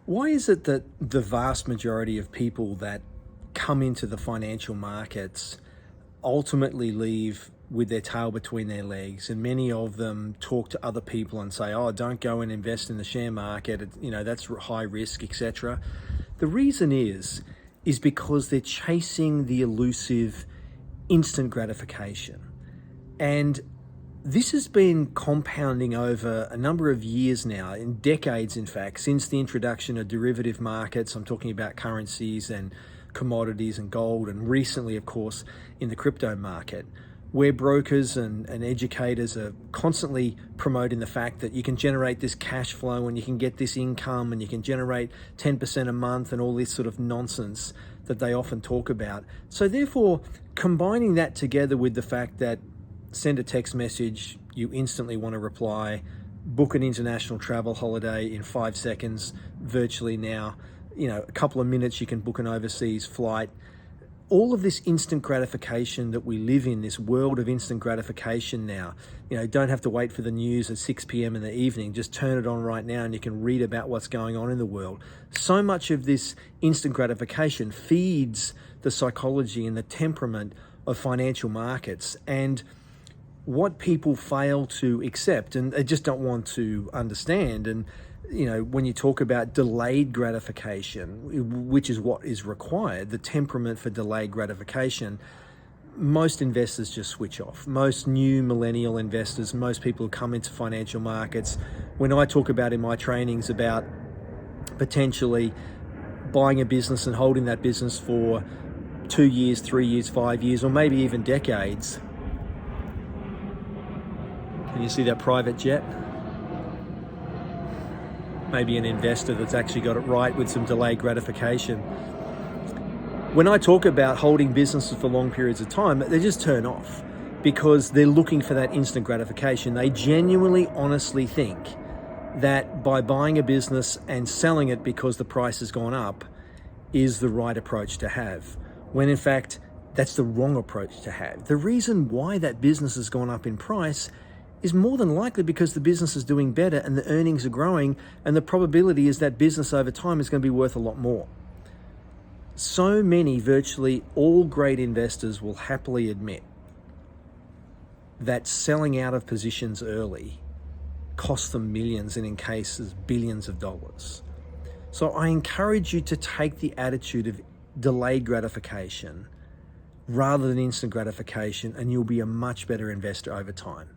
Why is it that the vast majority of people that come into the financial markets ultimately leave with their tail between their legs, and many of them talk to other people and say, "Oh, don't go and invest in the share market. That's high risk, etc." The reason is because they're chasing the elusive instant gratification. And this has been compounding over a number of years now, in decades, in fact, since the introduction of derivative markets. I'm talking about currencies and commodities and gold, and recently, of course, in the crypto market, where brokers and educators are constantly promoting the fact that you can generate this cash flow and you can get this income and you can generate 10% a month and all this sort of nonsense that they often talk about. So therefore, combining that together with the fact that send a text message, you instantly want to reply, book an international travel holiday in 5 seconds, virtually now, a couple of minutes you can book an overseas flight. All of this instant gratification that we live in, this world of instant gratification now, don't have to wait for the news at 6 p.m. in the evening, just turn it on right now and you can read about what's going on in the world. So much of this instant gratification feeds the psychology and the temperament of financial markets. And what people fail to accept and they just don't want to understand. And, when you talk about delayed gratification, which is what is required, the temperament for delayed gratification, most investors just switch off. Most new millennial investors, most people who come into financial markets, when I talk about in my trainings about potentially buying a business and holding that business for 2 years, 3 years, 5 years, or maybe even decades. Can you see that private jet? Maybe an investor that's actually got it right with some delayed gratification. When I talk about holding businesses for long periods of time, they just turn off because they're looking for that instant gratification. They genuinely, honestly think that by buying a business and selling it because the price has gone up is the right approach to have, when in fact, that's the wrong approach to have. The reason why that business has gone up in price is more than likely because the business is doing better and the earnings are growing, and the probability is that business over time is going to be worth a lot more. So many, virtually all great investors will happily admit that selling out of positions early costs them millions and in cases billions of dollars. So I encourage you to take the attitude of delayed gratification rather than instant gratification, and you'll be a much better investor over time.